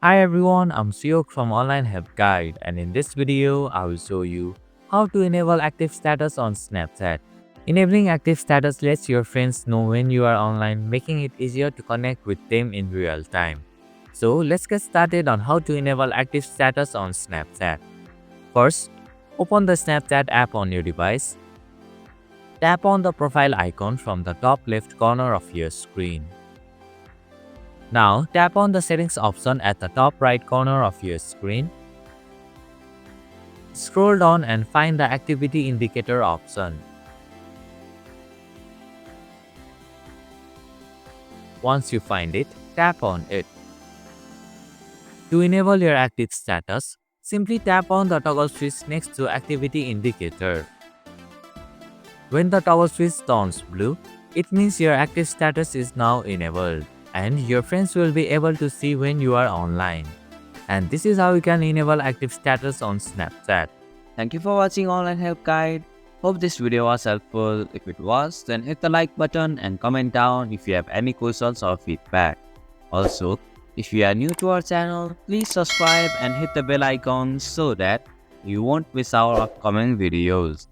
Hi everyone, I'm Siok from Online Help Guide, and in this video, I will show you how to enable active status on Snapchat. Enabling active status lets your friends know when you are online, making it easier to connect with them in real time. So let's get started on how to enable active status on Snapchat. First, open the Snapchat app on your device. Tap on the profile icon from the top left corner of your screen. Now, tap on the settings option at the top right corner of your screen. Scroll down and find the activity indicator option. Once you find it, tap on it. To enable your active status, simply tap on the toggle switch next to activity indicator. When the toggle switch turns blue, it means your active status is now enabled, and your friends will be able to see when you are online. And this is how you can enable active status on Snapchat. Thank you for watching Online Help Guide. Hope this video was helpful. If it was, then hit the like button and comment down if you have any questions or feedback. Also, if you are new to our channel, please subscribe and hit the bell icon so that you won't miss our upcoming videos.